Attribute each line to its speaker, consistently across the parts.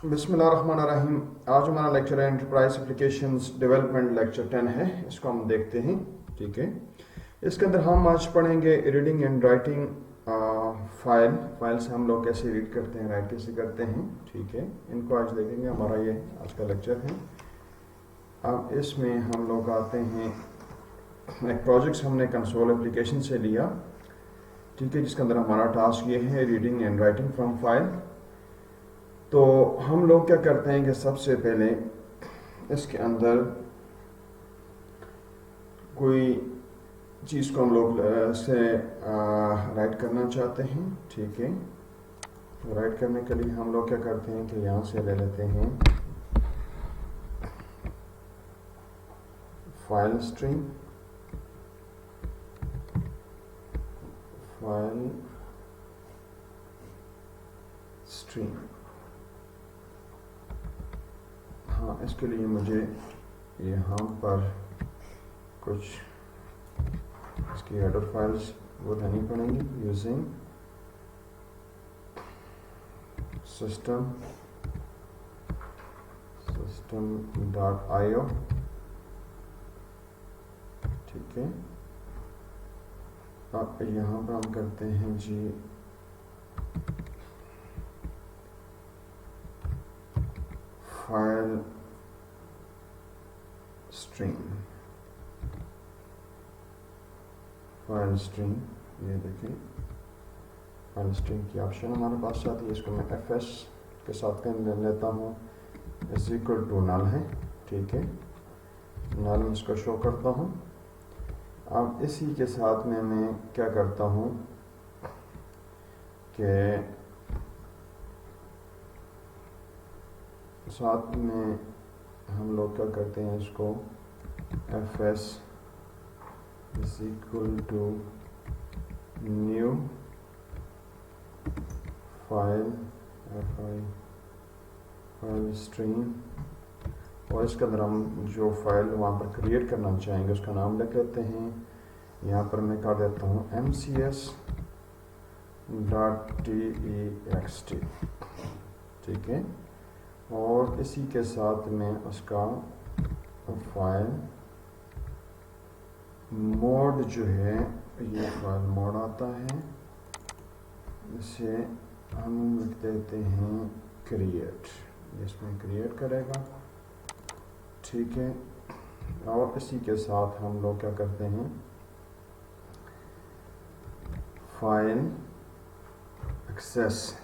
Speaker 1: बिस्मिल्लाहिर्रहमानिर्रहीम। आज हमारा लेक्चर है एंटरप्राइज एप्लीकेशंस डेवलपमेंट लेक्चर 10 है। इसको हम देखते हैं। ठीक है, इसके अंदर हम आज पढ़ेंगे रीडिंग एंड राइटिंग फाइल से हम लोग कैसे रीड करते हैं, राइट कैसे करते हैं। ठीक है, इनको आज देखेंगे। हमारा ये आज का लेक्चर है। अब इसमें हम लोग आते हैं, एक प्रोजेक्ट हमने कंसोल एप्लीकेशन से लिया। ठीक है, जिसके अंदर हमारा टास्क ये है reading and writing from file. तो हम लोग क्या करते हैं कि सबसे पहले इसके अंदर कोई चीज़ को हम लोग से राइट करना चाहते हैं। ठीक है, तो राइट करने के लिए हम लोग क्या करते हैं कि यहाँ से ले लेते हैं फाइल स्ट्रीम, हाँ, इसके लिए मुझे यहाँ पर कुछ इसकी हेडर फाइल्स वो देनी पड़ेंगी यूजिंग system.io। ठीक है, अब यहाँ पर हम करते हैं जी फाइल स्ट्रीम, ये देखें फाइल स्ट्रीम की ऑप्शन हमारे पास आती है। इसको मैं fs के साथ ले लेता हूँ, इज इक्वल टू नल है। ठीक है, नल इसको शो करता हूँ। अब इसी के साथ में मैं क्या करता हूँ कि साथ में हम लोग क्या करते हैं, इसको fs is equal to new file stream, और इसके अंदर हम जो फाइल वहाँ पर क्रिएट करना चाहेंगे उसका नाम लिख लेते हैं। यहाँ पर मैं कर देता हूँ mcs.text। ठीक है, और इसी के साथ में उसका फाइल मोड जो है, ये फाइल मोड आता है, इसे हम लिख देते हैं क्रिएट, इसमें क्रिएट करेगा। ठीक है, और इसी के साथ हम लोग क्या करते हैं, फाइल एक्सेस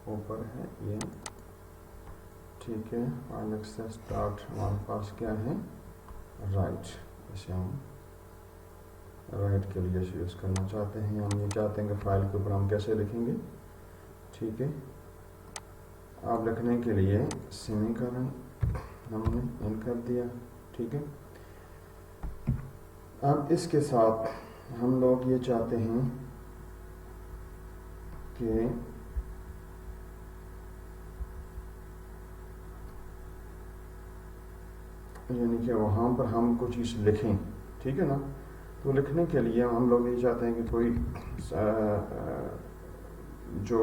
Speaker 1: ऊपर है ये। ठीक है, फाइल एक्सेस डॉट हमारे पास क्या है, राइट। इसे हम राइट के लिए यूज़ करना चाहते हैं। हम ये चाहते हैं कि फाइल के ऊपर हम कैसे लिखेंगे। ठीक है, आप लिखने के लिए सेमीकोलन हमने इन कर दिया। ठीक है, अब इसके साथ हम लोग ये चाहते हैं कि यानी कि वहाँ पर हम कुछ चीज़ लिखें। ठीक है ना, तो लिखने के लिए हम लोग ये चाहते हैं कि कोई जो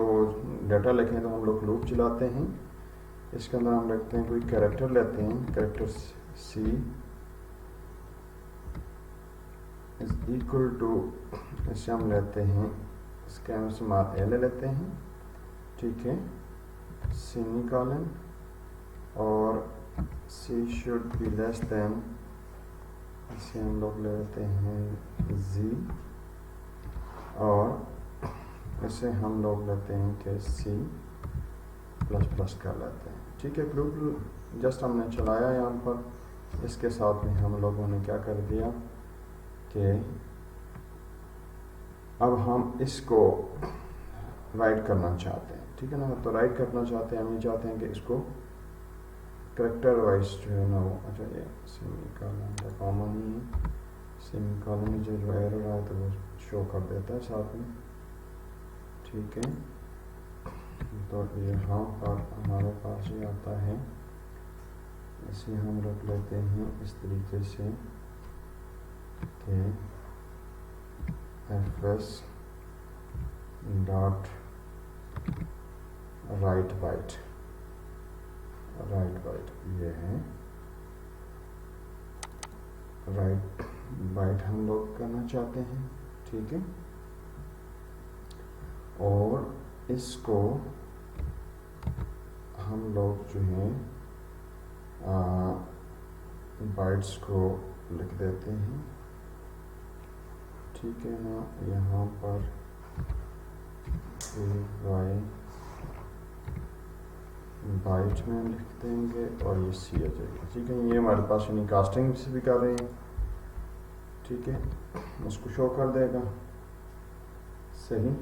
Speaker 1: डाटा लिखें, तो हम लोग लूप चलाते हैं। इसके अंदर हम लिखते हैं, कोई कैरेक्टर लेते हैं, character c is equal to, इससे हम लेते हैं, इसके अंदर से मार ए ले लेते हैं। ठीक है, सेमीकोलन और C should be less than, इसे हम लोग ले लेते हैं Z, और इसे हम लोग लेते हैं कि C++ कर लेते हैं। ठीक है, ग्रुप जस्ट हमने चलाया यहाँ पर। इसके साथ में हम लोगों ने क्या कर दिया कि अब हम इसको राइट करना चाहते हैं। ठीक है ना, तो राइट करना चाहते हैं, हम ये चाहते हैं कि इसको करेक्टर वाइज जो है ना वो, अच्छा ये सेमीकोलन का कॉमन ही है, सेमीकोलन जो एरर है तो वो शो कर देता है साथ में। ठीक है, तो यहाँ पर हमारे पास ये आता है, इसे हम रख लेते हैं इस तरीके से। के fs डॉट राइट बाइट ये है राइट बाइट हम लोग करना चाहते हैं, ठीक है। और इसको हम लोग जो है बाइट्स को लिख देते हैं, ठीक है ना। यहाँ पर वाई बाइट में लिख देंगे और ये सी आ जाएगा, ठीक है। ये हमारे पास यानी कास्टिंग से भी कर रहे हैं, ठीक है। उसको शो कर देगा सही।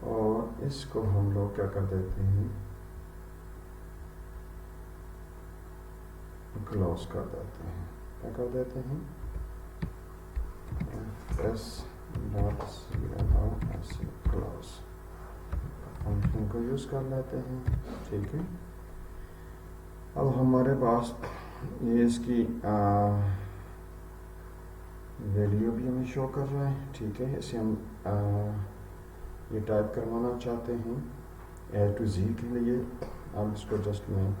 Speaker 1: और इसको हम लोग क्या कर देते हैं, क्लोज कर देते हैं। क्या कर देते हैं, s dot c close function को यूज कर लेते हैं, ठीक है। अब हमारे पास ये इसकी वैल्यू भी हमें शो कर रहा है, ठीक है। इसे हम ये टाइप करवाना चाहते हैं ए टू जी के लिए। अब इसको जस्ट मैं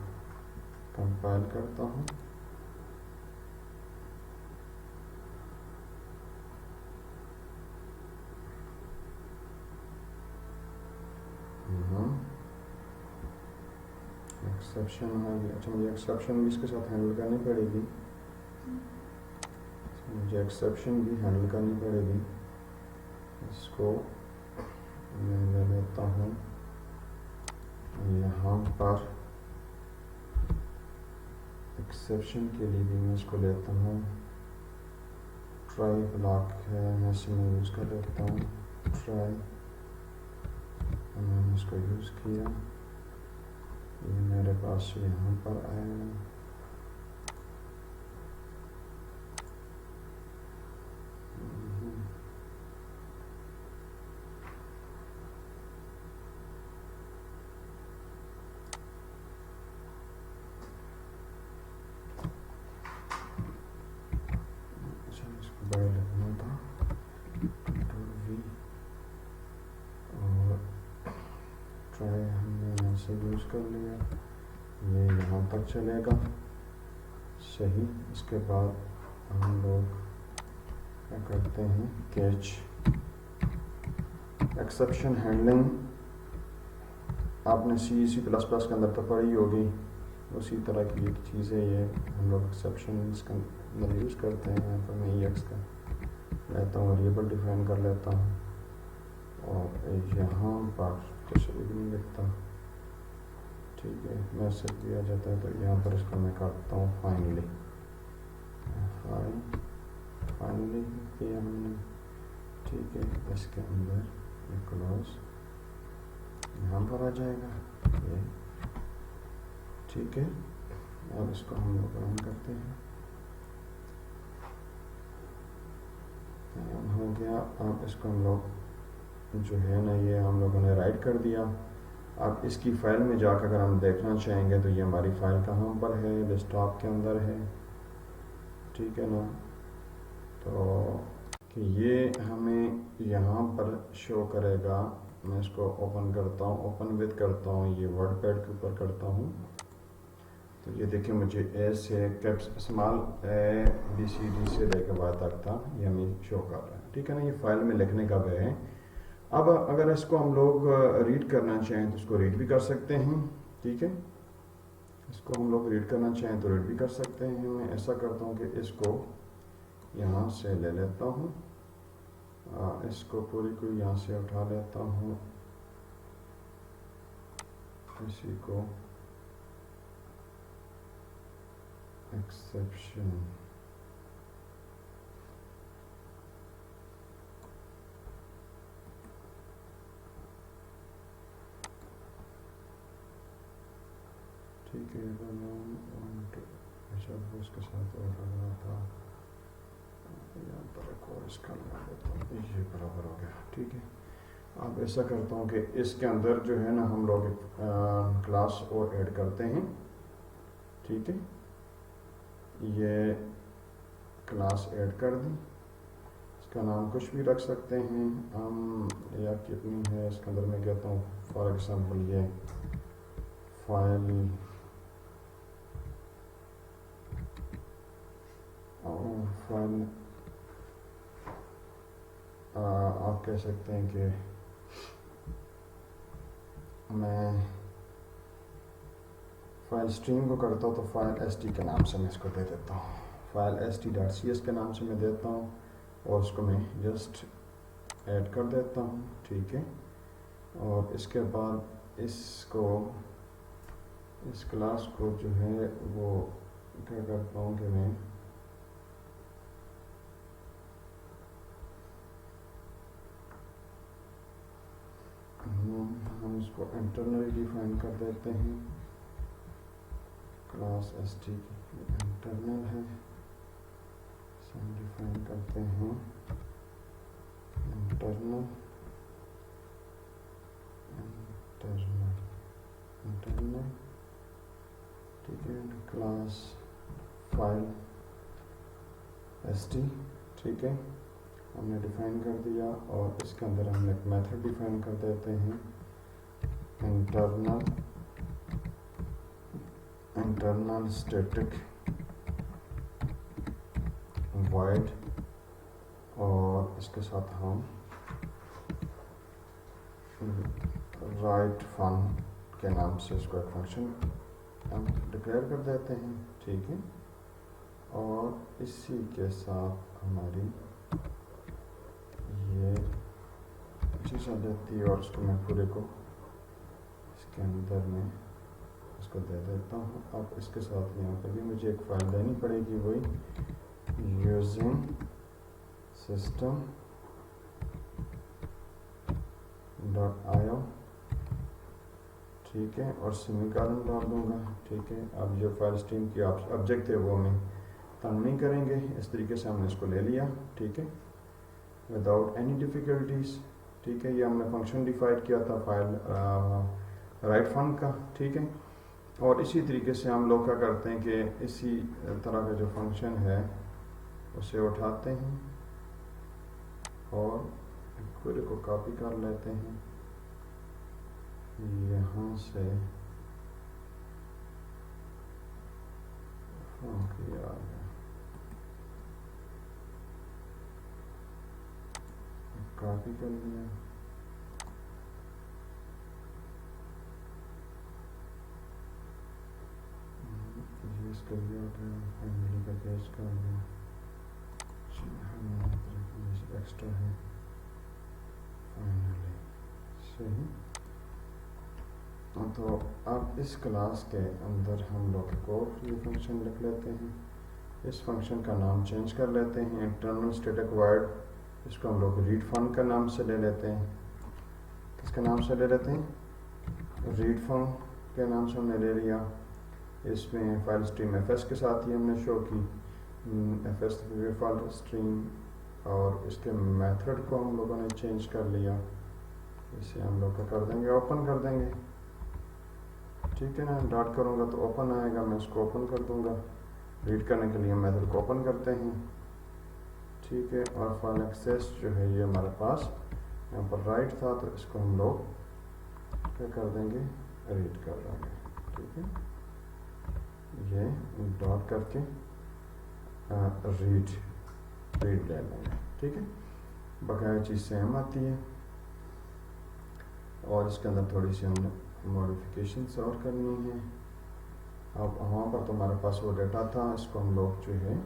Speaker 1: कंपाइल करता हूँ। एक्सेप्शन है, अच्छा मुझे एक्सेप्शन भी इसके साथ हैंडल करनी पड़ेगी, मुझे एक्सेप्शन भी हैंडल करनी पड़ेगी। इसको मैं ले लेता हूँ यहाँ पर, एक्सेप्शन के लिए भी मैं इसको लेता हूँ ट्राई ब्लॉक है, मैं इसे यूज़ कर लेता हूँ ट्राई, मैंने इसको यूज़ किया, ये मेरे पास यहाँ पर आया। बड़ा लिखना था Ctrl+V और ट्राई हमने यहाँ से यूज़ कर लिया, ये यहाँ तक चलेगा सही। इसके बाद हम लोग क्या करते हैं, कैच एक्सेप्शन हैंडलिंग आपने सी प्लस प्लस के अंदर तो पढ़ी होगी, उसी तरह की एक चीज़ है ये। हम लोग एक्सेप्शन इसका अंदर यूज़ करते हैं। यहाँ पर मैं EX का लेता हूँ, वेरिएबल डिफाइन कर लेता हूँ और यहाँ पर कुछ भी नहीं लिखता, ठीक है। मैसेज दिया जाता है तो यहाँ पर इसको मैं करता हूँ फाइनली, फाइनली किया हमने, ठीक है। इसके अंदर ये क्लोज यहाँ पर आ जाएगा ये, ठीक है। और इसको हम लोग रन करते हैं, हो गया। अब इसको हम लोग जो है ना, ये हम लोगों ने राइट कर दिया। अब इसकी फाइल में जाकर अगर हम देखना चाहेंगे तो ये हमारी फाइल कहाँ पर है, डेस्कटॉप के अंदर है, ठीक है ना। तो कि ये हमें यहाँ पर शो करेगा। मैं इसको ओपन करता हूँ, ओपन विद करता हूँ, ये वर्ड पैड के ऊपर करता हूँ, तो ये देखिए मुझे ए से कैप्स स्मॉल ABCD से लेकर वाई तक था, ये हमें शो कर रहा है, ठीक है ना। ये फाइल में लिखने का वे है। अब अगर इसको हम लोग रीड करना चाहें तो इसको रीड भी कर सकते हैं, ठीक है। इसको हम लोग रीड करना चाहें तो रीड भी कर सकते हैं। मैं ऐसा करता हूँ कि इसको यहाँ से ले लेता हूँ, इसको पूरी को यहाँ से उठा लेता हूँ, इसी को एक्सेप्शन ठीक है। उसके साथ और लगा था, यहाँ पर एक और इसका लगा देता हूँ, ये बराबर हो गया, ठीक है। अब ऐसा करता हूँ कि इसके अंदर जो है ना हम लोग एक क्लास और ऐड करते हैं, ठीक है। ये क्लास ऐड कर दी। इसका नाम कुछ भी रख सकते हैं हम, या कितनी है इसके अंदर मैं कहता हूँ फॉर एग्जांपल ये फाइल फाइल आप कह सकते हैं कि मैं फाइल स्ट्रीम को करता हूँ तो फाइल st के नाम से मैं इसको दे देता हूँ, फाइल st.cs के नाम से मैं देता हूँ और उसको मैं जस्ट ऐड कर देता हूँ। ठीक है, और इसके बाद इसको इस क्लास को जो है वो क्या करता हूँ कि मैं हम इसको इंटरनली डिफाइन कर देते हैं। क्लास st इंटरनल है, हम डिफाइन करते हैं इंटरनल इंटरनल। ठीक है, क्लास फाइल st। ठीक है, हमने डिफाइन कर दिया और इसके अंदर हम एक मेथड डिफाइन कर देते हैं इंटरनल स्टैटिक void, और इसके साथ हम राइट फन के नाम से इसको एक फंक्शन हम डिक्लेयर कर देते हैं। ठीक है, और इसी के साथ हमारी ये चीज़ आ जाती है और उसको मैं पूरे को इसके अंदर में इसको दे देता हूँ। अब इसके साथ यहाँ पर भी मुझे एक फाइल देनी पड़ेगी, वही यूजिंग सिस्टम .io। ठीक है, और सेमीकोलन डाल दूँगा। ठीक है, अब जो फाइल स्ट्रीम की ऑब्जेक्ट है वो हमें तंग नहीं करेंगे। इस तरीके से हमने इसको ले लिया। ठीक है, विदाउट एनी डिफ़िकल्टीज। ठीक है, ये हमने फंक्शन डिफाइन किया था फाइल राइट फन का। ठीक है, और इसी तरीके से हम लोग क्या करते हैं कि इसी तरह का जो फंक्शन है उसे उठाते हैं और पूरे को कॉपी कर लेते हैं यहाँ से। ओके, आ गया, कॉपी कर लिया। ये इसका भी आ गया, फैमिली का पेज का आ गया, एक्स्ट्रा है फाइनली सही। तो अब इस क्लास के अंदर हम लोग को ये फंक्शन लिख लेते हैं। इस फंक्शन का नाम चेंज कर लेते हैं, इंटरनल स्टैटिक वॉइड। इसको हम लोग रीड फन का नाम से ले लेते हैं। किसके नाम से ले लेते हैं? रीड फन के नाम से हमने ले लिया। इसमें फाइल स्ट्रीम fs के साथ ही हमने शो की fs फाइल स्ट्रीम, और इसके मेथड को हम लोगों ने चेंज कर लिया। इसे हम लोग क्या कर देंगे, ओपन कर देंगे। ठीक है ना, डॉट करूँगा तो ओपन आएगा, मैं इसको ओपन कर दूँगा। रीड करने के लिए मेथड को ओपन करते हैं। ठीक है, और फाइल एक्सेस जो है ये हमारे पास यहाँ पर राइट था, तो इसको हम लोग क्या कर देंगे, रीड कर देंगे। ठीक है, ये डॉट करके रीड ले लेंगे। ठीक है, बकाया चीज़ सेम आती है और इसके अंदर थोड़ी सी हमने मॉडिफिकेशंस और करनी है। अब वहाँ पर तो हमारे पास वो डेटा था, इसको हम लोग जो है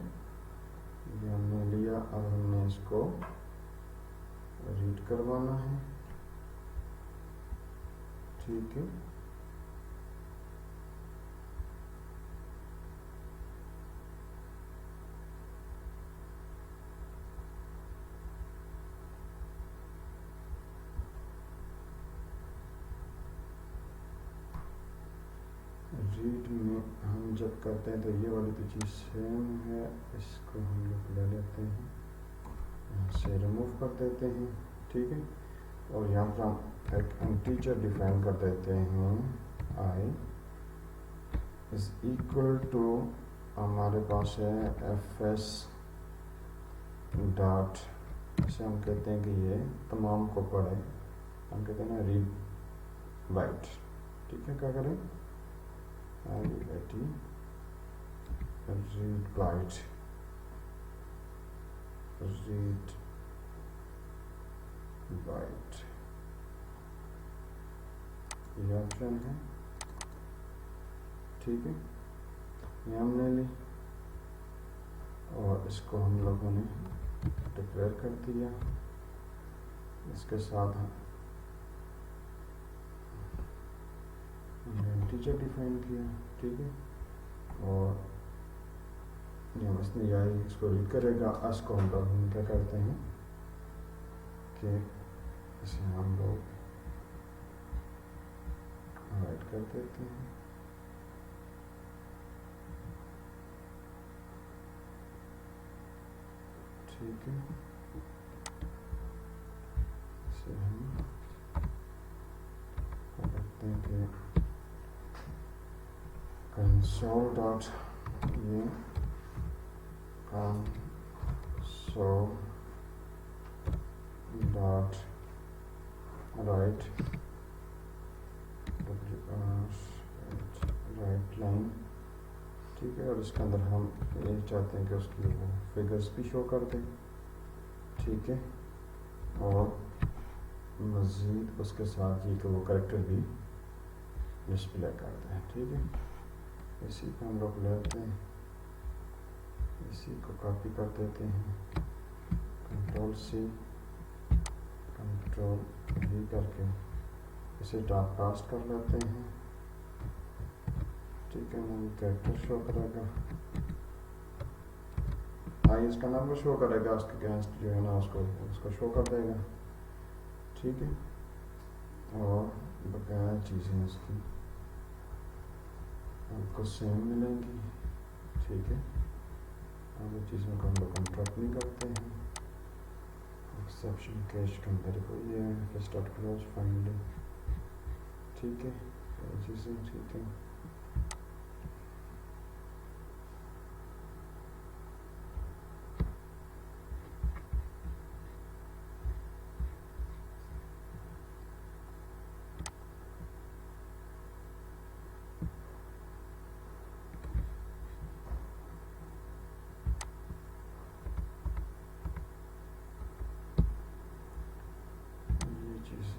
Speaker 1: ये हमने लिया, अब हमने इसको रीड करवाना है। ठीक है, रीड में हम जब करते हैं तो ये वाली तो चीज़ सेम है, इसको हम लोग ले लेते हैं, यहाँ से रिमूव कर देते हैं। ठीक है, और यहाँ पर हम एक इंटीजर डिफाइन कर देते हैं, i इज इक्वल टू हमारे पास है fs डॉट, इसे हम कहते हैं कि ये तमाम को पढ़े, हम कहते हैं ना रीड बाइट। ठीक है, क्या करें, रीड बाइट, रीड बाइट, ये ऑप्शन है। ठीक है, ये हमने ली और इसको हम लोगों ने डिक्लेयर कर दिया। इसके साथ हमने इंटीजर डिफाइन किया। ठीक है, और जब इसने यही इसको रीड करेगा, इसको हम लोग क्या करते हैं कि इसे हम लोग राइट कर देते हैं। ठीक है, इसे हम करते हैं कि कंसोल डॉट ये console dot right right line. ठीक है, और इसके अंदर हम ये चाहते हैं कि उसकी वो फिगर्स भी शो कर दें। ठीक है, और मज़ीद उसके साथ ये कि वो करेक्टर भी डिस्प्ले कर दें। ठीक है, इसी को हम लोग लेते हैं, इसी को कॉपी कर देते हैं, कंट्रोल C कंट्रोल V करके इसे डॉट कास्ट कर लेते हैं। ठीक है, ना कैरेक्टर शो करेगा, आई इसका नंबर शो करेगा, उसके अगेंस्ट जो है ना उसको शो कर देगा। ठीक है, और बकाया चीज़ें उसकी आपको सेम मिलेंगी। ठीक है, अब इन चीज़ों को हम लोग कंट्रैक्ट नहीं करते हैं। एक्सेप्शन कैश के अंदर कोई है, फिर स्टार्ट क्लोज फाइनली। ठीक है, ये चीज़ें ठीक है।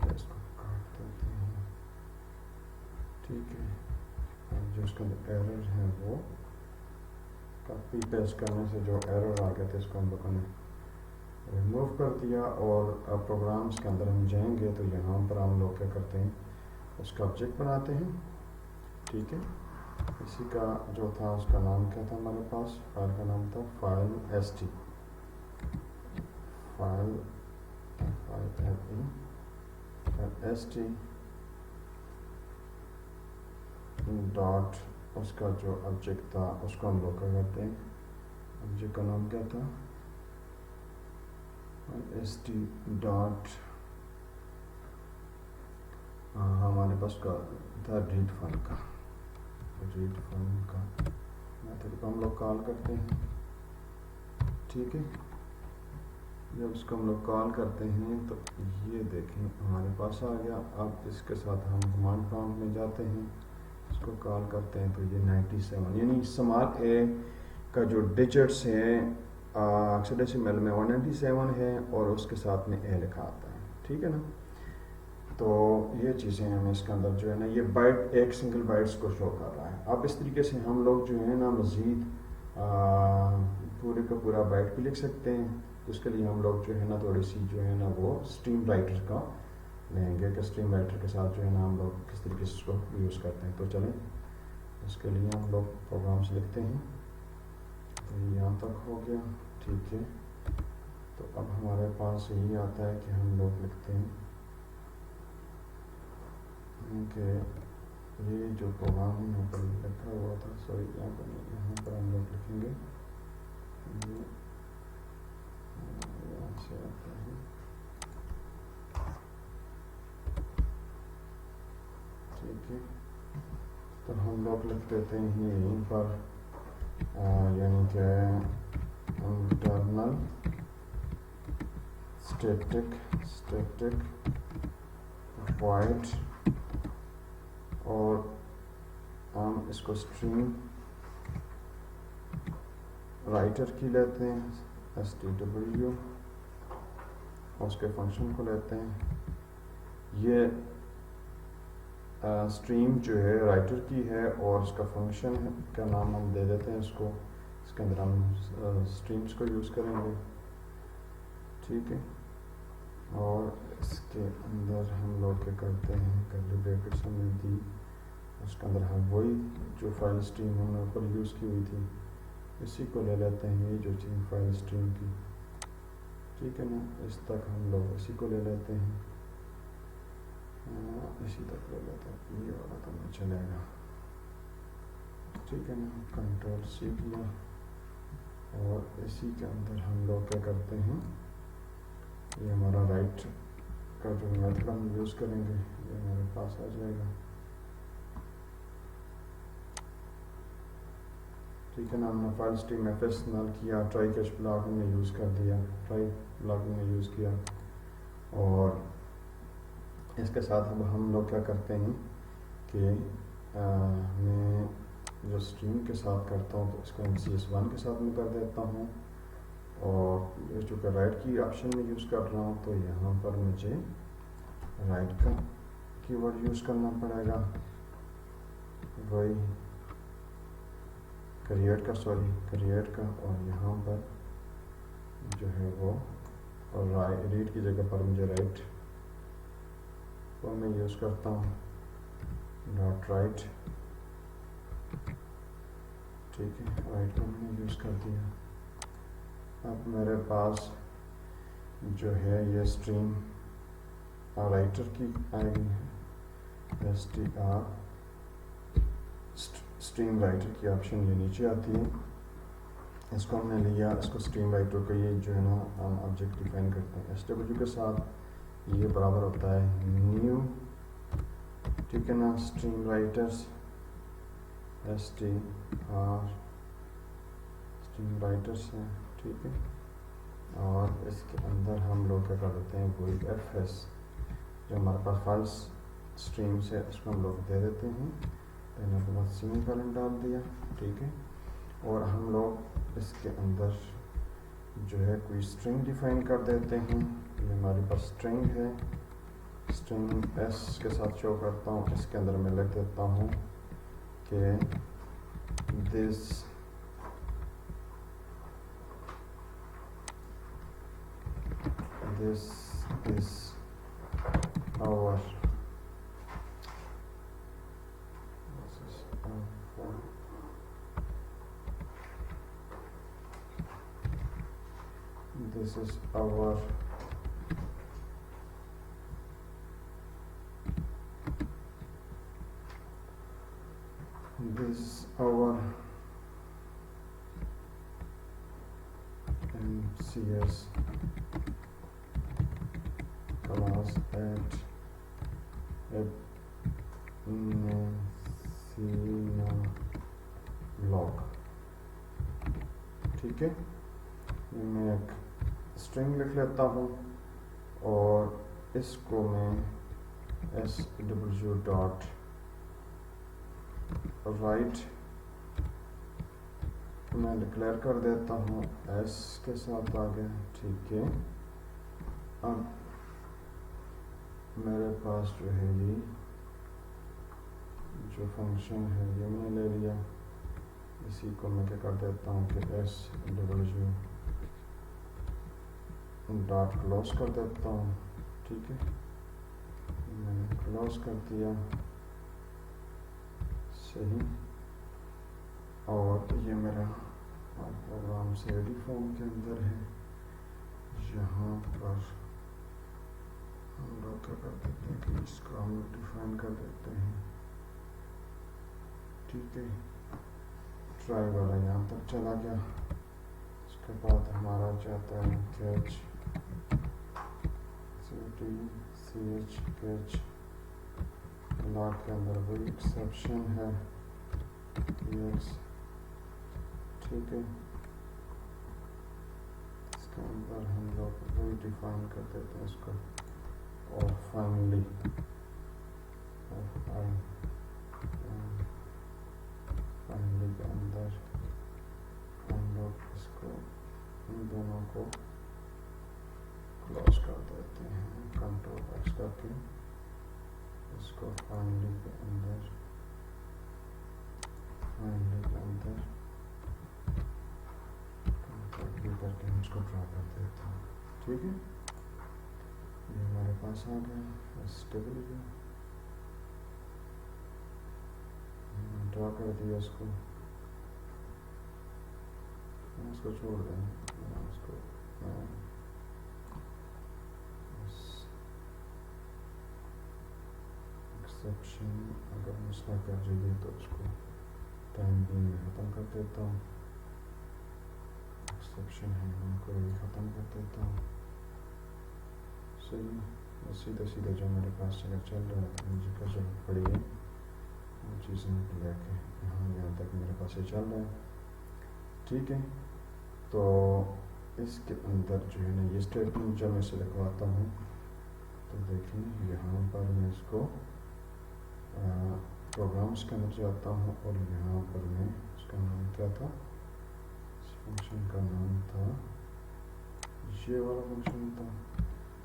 Speaker 1: इसको काट देते हैं। ठीक है, अब जो उसका एरर है वो कॉपी पेस्ट करने से जो एरर आ गया था इसको हम लोगों ने रिमूव कर दिया। और अब प्रोग्राम्स के अंदर हम जाएंगे तो यहाँ पर हम लोग क्या करते हैं, उसका ऑब्जेक्ट बनाते हैं। ठीक है, इसी का जो था उसका नाम क्या था, हमारे पास फाइल का नाम था file st, file st dot, उसका जो ऑब्जेक्ट था उसको हम लोग क्या करते हैं, ऑब्जेक्ट का नाम क्या था, st डॉट, हमारे पास का था रीड फाइल का मेथड को हम लोग कॉल करते हैं। ठीक है, जब इसको हम लोग कॉल करते हैं तो ये देखें हमारे पास आ गया। अब इसके साथ हम कमांड प्रॉम्प्ट में जाते हैं, इसको कॉल करते हैं तो ये 97 यानी स्मॉल ए का जो डिजिट्स है हेक्साडेसिमल में 197 है और उसके साथ में ए लिखा आता है। ठीक है ना, तो ये चीज़ें हमें इसके अंदर जो है ना, ये बाइट एक सिंगल बाइट्स को शो कर रहा है। अब इस तरीके से हम लोग जो है ना मज़ीद पूरे का पूरा बाइट भी लिख सकते हैं। तो उसके लिए हम लोग जो है ना थोड़ी सी जो है ना वो स्ट्रीम राइटर का लेंगे कि स्ट्रीम राइटर के साथ जो है ना हम लोग किस तरीके से इसको यूज़ करते हैं। तो चलें उसके लिए हम लोग प्रोग्राम्स लिखते हैं। तो यहाँ तक हो गया। ठीक है, तो अब हमारे पास यही आता है कि हम लोग लिखते हैं कि ये जो प्रोग्राम यहाँ पर लिखा हुआ था, सॉरी यहाँ पर हम लोग लिखेंगे ये यहाँ से आता है। ठीक है, तो हम लोग लिख देते हैं यहीं पर यानी कि इंटरनल स्टैटिक void, और हम इसको स्ट्रीम राइटर की लेते हैं stw, और उसके फंक्शन को लेते हैं। ये स्ट्रीम जो है राइटर की है और इसका फंक्शन का नाम हम दे देते हैं इसको। इसके अंदर हम स्ट्रीम्स को यूज़ करेंगे, ठीक है। और इसके अंदर हम लोग क्या करते हैं, कर्ली ब्रैकेट्स हमने दी, उसके अंदर हम वही जो फाइल स्ट्रीम हमने ऊपर यूज़ की हुई थी इसी को ले लेते हैं, ये जो थी फाइल स्ट्रीम की, ठीक है ना। इस तक हम लोग इसी को ले लेते हैं, इसी तक ले लेते हैं, ये वाला तो नहीं चलेगा, ठीक है ना। कंट्रोल सी किया और इसी के अंदर हम लोग क्या करते हैं, ये हमारा राइट का जो मेथड हम यूज़ करेंगे ये हमारे पास आ जाएगा, ठीक है ना। हमने फाइल स्ट्रीम एफएस नल किया, ट्राई कैच ब्लॉक हमने यूज़ कर दिया, ट्राई ब्लॉक हमने यूज़ किया, और इसके साथ अब हम लोग क्या करते हैं कि मैं जो स्ट्रीम के साथ करता हूँ तो इसको CS1 के साथ में कर देता हूँ, और चूँकि राइट की ऑप्शन में यूज़ कर रहा हूँ तो यहाँ पर मुझे राइट का कीवर्ड यूज़ करना पड़ेगा, वही क्रिएट का, और यहाँ पर जो है वो, और रीड की जगह पर मुझे राइट को मैं यूज़ करता हूँ, डॉट राइट, ठीक है। राइट को मैंने यूज़ कर दिया। अब मेरे पास जो है ये स्ट्रीम राइटर की आएगी, स्ट्रीम राइटर की ऑप्शन ये नीचे आती है, इसको हमने लिया, इसको स्ट्रीम राइटर का ये जो है ना हम ऑब्जेक्ट डिफाइन करते हैं SW के साथ, ये बराबर होता है न्यू, ठीक है ना, स्ट्रीम राइटर्स स्ट्रीम राइटर्स हैं, ठीक है। और इसके अंदर हम लोग क्या कर देते हैं, वही FS जो हमारे पास फाइल स्ट्रीम्स है उसको हम लोग दे देते हैं, पहले के बाद सेमीकोलन डाल दिया, ठीक है। और हम लोग इसके अंदर जो है कोई स्ट्रिंग डिफाइन कर देते हैं, ये हमारे पास स्ट्रिंग है, स्ट्रिंग S के साथ शो करता हूँ, इसके अंदर मैं लिख देता हूँ कि this is our this is our MCS class at Messina log, ठीक है। मैं एक स्ट्रिंग लिख लेता हूँ और इसको मैं SW डॉट राइट मैं डिक्लेयर कर देता हूँ S के साथ आगे, ठीक है। अब मेरे पास जो है ये जो फंक्शन है ये मैंने ले लिया, इसी को मैं क्या कर देता हूँ कि SW डॉट क्लोज कर देता हूँ, ठीक है। मैंने क्लोज कर दिया, सही। और ये मेरा प्रोग्राम से रेडी फॉर्म के अंदर है, यहाँ पर हम लोग क्या कर देते हैं कि इसको हम लोग डिफाइन कर देते हैं, ठीक है। ट्राई वाला यहाँ तक चला गया, उसके बाद हमारा जाता है कैच कैच ब्लॉक के अंदर वही एक्सेप्शन है yes, ठीक है। इसके अंदर हम लोग वही डिफाइन कर देते हैं इसको, और फाइनली फाइनली के अंदर हम लोग इसको इन दोनों को क्लोज कर देते हैं, कंट्रोल एक्स करके इसको फाइनली के अंदर कंट्रोल करके हम इसको ड्रा कर देते हैं। ठीक है, ये हमारे पास आ गया स्टेबल गया, ड्रा कर दिया इसको छोड़ दें इसको एक्सेप्शन अगर मसला कर जाइए तो उसको टाइम भी में ख़त्म कर देता हूँ, एक्सेप्शन है उनको भी ख़त्म कर देता हूँ। सही, सीधा सीधा जो मेरे पास जगह चल रहा है मुझे क्या जरूरत पड़ी है वो चीज़ें लेके यहाँ तक मेरे पास ये चल रहा है। ठीक है, तो इसके अंदर जो है ना ये स्टेटमेंट जब मैं इसे लिखवाता हूँ तो देखें यहाँ पर मैं इसको प्रोग्राम्स के अंदर जाता हूँ और यहाँ पर मैं इसका नाम क्या था, इस फंक्शन का नाम था, ये वाला फंक्शन था,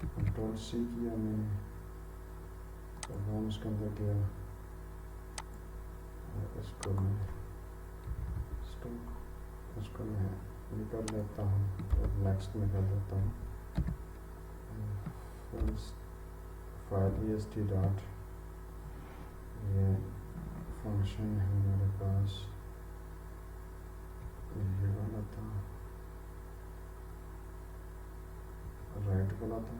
Speaker 1: कंट्रोल सी किया मैंने, प्रोग्राम्स के अंदर गया और इसको मैं ये कर लेता हूँ और नेक्स्ट में कर लेता हूँ फाइल est डॉट, ये फंक्शन है मेरे पास, ये वाला था, राइट वाला था,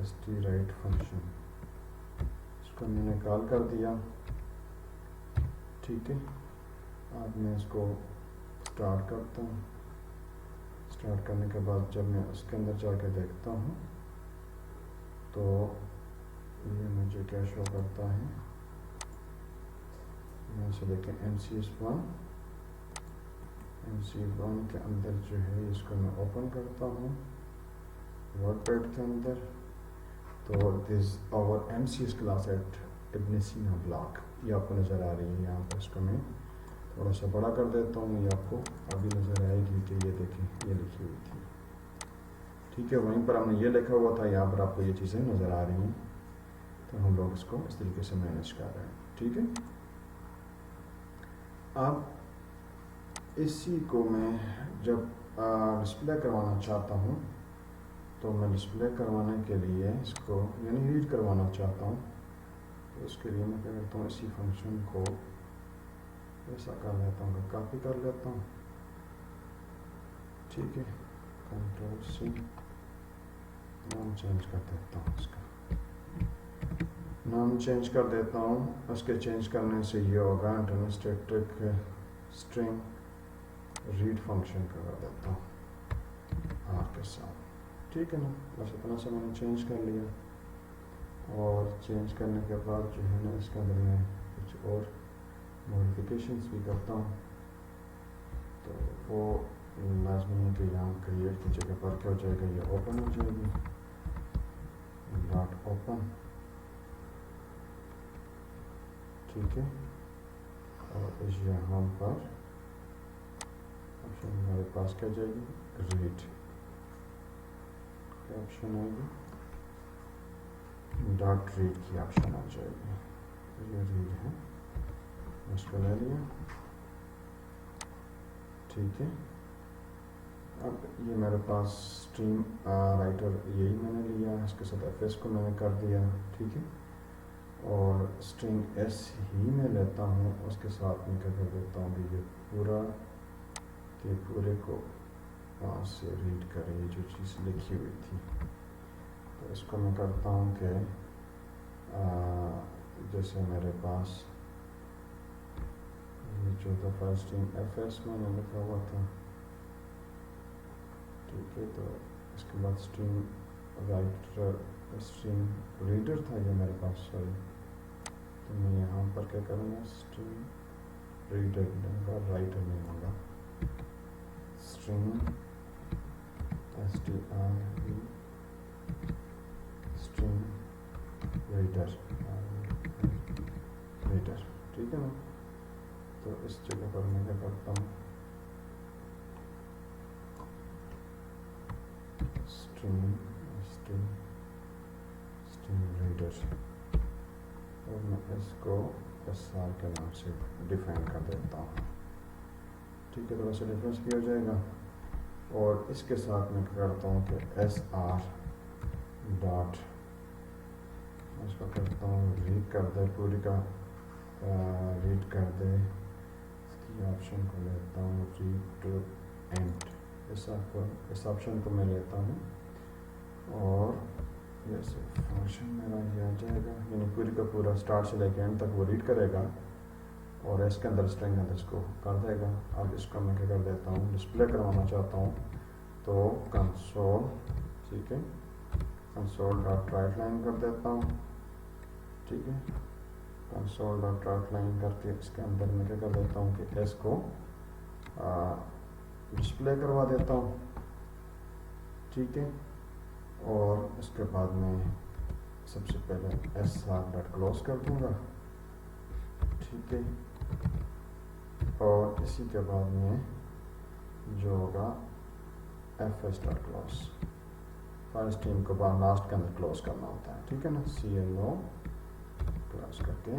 Speaker 1: st_write फंक्शन, इसको मैंने कॉल कर दिया। ठीक है, अब मैं इसको स्टार्ट करता हूँ। स्टार्ट करने के बाद जब मैं उसके अंदर जाके देखता हूँ तो ये मुझे क्या शो करता है, यहाँ से देखें MC1 के अंदर जो है इसको मैं ओपन करता हूँ वर्डपैड के अंदर, तो this our MCS class at Ibn Sina block, ये आपको नज़र आ रही है। यहाँ पर इसको मैं थोड़ा सा बड़ा कर देता हूँ, ये आपको अभी नज़र आएगी कि ये देखें ये लिखी हुई थी। ठीक है, वहीं पर हमने ये लिखा हुआ था, यहाँ पर आपको ये चीज़ें नज़र आ रही हैं, तो हम लोग इसको इस तरीके से मैनेज कर रहे हैं। ठीक है, अब इसी को मैं जब डिस्प्ले करवाना चाहता हूँ तो मैं डिस्प्ले करवाने के लिए इसको यानी रीड करवाना चाहता हूँ, तो उसके लिए मैं क्या करता हूँ, इसी फंक्शन को ऐसा कर लेता हूँ, कॉपी कर लेता हूँ। ठीक है, कंट्रोल सी, नाम चेंज कर देता हूँ, इसका नाम चेंज कर देता हूँ। उसके चेंज करने से ये होगा internal static string read function कर देता हूँ आर के साथ। ठीक है ना, बस इतना सा मैंने चेंज कर लिया, और चेंज करने के बाद जो है ना इसके अंदर मैं कुछ और मॉडिफिकेशंस भी करता हूँ, तो वो लाजमी है कि यहाँ क्रिएट की जगह पर क्या हो जाएगा, ये ओपन हो जाएगी, डॉट ओपन। ठीक है, और इस यहाँ पर ऑप्शन हमारे पास क्या जाएगी, रीड, क्या ऑप्शन आएगी, डॉट रीड की ऑप्शन आ जाएगी, ये रीड है, उसको ले लिया। ठीक है, अब ये मेरे पास स्ट्रीम राइटर यही मैंने लिया, इसके साथ fs को मैंने कर दिया। ठीक है, और स्ट्रिंग s ही मैं लेता हूँ, उसके साथ में क्या कर देता हूँ कि ये पूरा के पूरे को वहाँ से रीड करें, ये जो चीज़ लिखी हुई थी, तो इसको मैं करता हूँ कि जैसे मेरे पास ये जो दफ़ा स्ट्रिंग fs मैंने लिखा हुआ था। ठीक है, तो इसके बाद स्ट्रिंग राइटर स्ट्रिंग रीडर था ये मेरे पास, सॉरी, तो मैं यहाँ पर क्या करूँगा, स्ट्रिंग रीडर लूँगा, राइटर नहीं होगा, string str string reader reader, ठीक है ना। तो इस जगह पर मैं क्या करता हूँ, स्ट्रिंग स्ट्रिंग स्ट्रिंग रीडर, और मैं इसको SR के नाम से डिफाइन कर देता हूँ, ठीक है। थोड़ा सा डिफरेंस भी हो जाएगा। और इसके साथ मैं क्या करता हूँ कि SR डॉट इसको करता हूँ रीड कर दे, पूरी का रीड कर दे, इसकी ऑप्शन को लेता हूँ रीड टू एंड, इस ऑप्शन को मैं लेता हूँ और जैसे फंक्शन मेरा ये आ जाएगा, यानी पूरी का पूरा स्टार्ट से लेकर एंड तक वो रीड करेगा और इसके अंदर स्ट्रिंग अंदर इसको कर देगा। अब इसको मैं क्या कर देता हूँ, डिस्प्ले करवाना चाहता हूँ तो कंसोल, ठीक है, कंसोल डॉट राइट लाइन कर देता हूँ, ठीक है। कंसोल डॉट राइट लाइन करके इसके अंदर मैं क्या कर देता हूँ कि एस को डिस्प्ले करवा देता हूँ, ठीक है। और इसके बाद में सबसे पहले SR डॉट क्लोज कर दूँगा, ठीक है। और इसी के बाद में जो होगा FS dot close, file stream को बाद लास्ट के अंदर क्लोज करना होता है, ठीक है ना। CLO क्लोज करके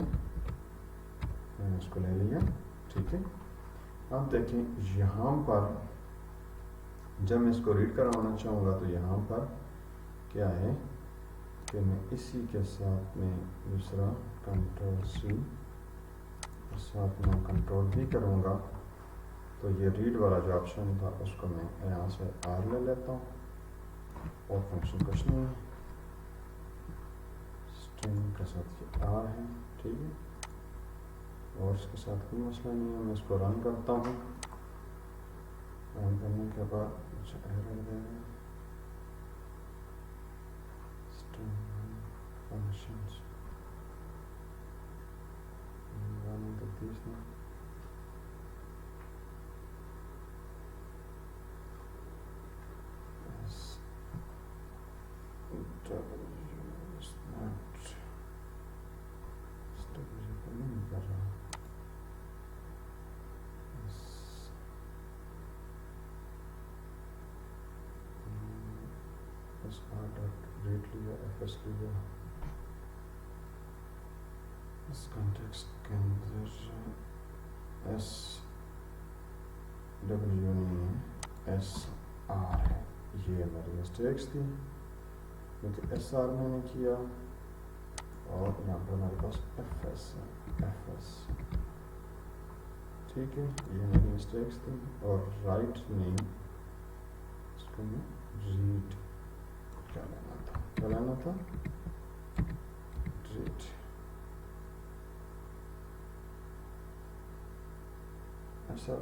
Speaker 1: मैंने इसको ले लिया, ठीक है। अब देखें यहाँ पर जब मैं इसको रीड करवाना चाहूँगा तो यहाँ पर क्या है कि मैं इसी के साथ में दूसरा Ctrl+C, साथ में कंट्रोल भी करूँगा तो ये रीड वाला जो ऑप्शन था उसको मैं यहाँ से R ले लेता हूँ और फंक्शन कुछ नहीं है, स्ट्रिंग के साथ ये R है, ठीक है। और इसके साथ कोई मसला नहीं है। मैं इसको रन करता हूँ, रन करने के बाद मुझे एरर देगा functions running the these now. S W is not W को नहीं कर रहा, SR डॉट रीड लिया, FS लिया, इस कॉन्टेक्स्ट के अंदर SW नहीं है, SR है। ये मेरी मिस्टेक्स थी क्योंकि SR मैंने किया और यहाँ पर हमारे पास FS है, FS, ठीक है। ये मेरी मिस्टेक्स थी। और राइट नेम इसको मैं रीड क्या लेना था रीड, ऐसा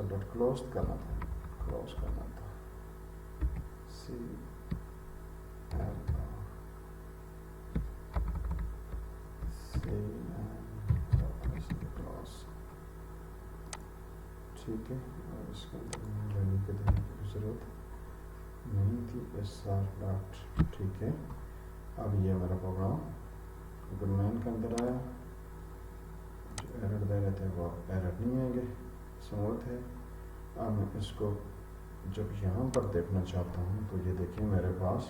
Speaker 1: डॉट क्लोज करना था, क्लोज करना था, क्लोज, ठीक है। और इसके अंदर लेने के देने की जरूरत नहीं थी, SR डॉट, ठीक है। अब ये मेरा प्रोग्राम अगर मेन के अंदर आया, जो एरर दे रहे थे वो एरर नहीं आएंगे, स्मूथ है। अब मैं इसको जब यहाँ पर देखना चाहता हूँ तो ये देखिए मेरे पास,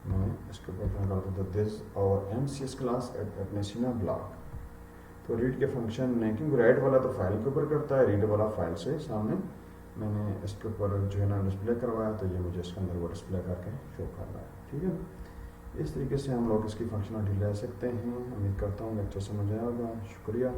Speaker 1: मैं इसके ऊपर क्या करता था दिस और MCS क्लास एट नेसिना ब्लॉक। तो रीड के फंक्शन ने, क्योंकि राइट वाला तो फाइल के ऊपर करता है, रीड वाला फाइल से सामने मैंने इसके ऊपर जो है ना डिस्प्ले करवाया, तो ये मुझे इसके अंदर वो डिस्प्ले करके शो कर रहा है, ठीक है। इस तरीके से हम लोग इसकी फंक्शनलिटी ले सकते हैं। उम्मीद करता हूँ लेक्चर समझ आया होगा। शुक्रिया।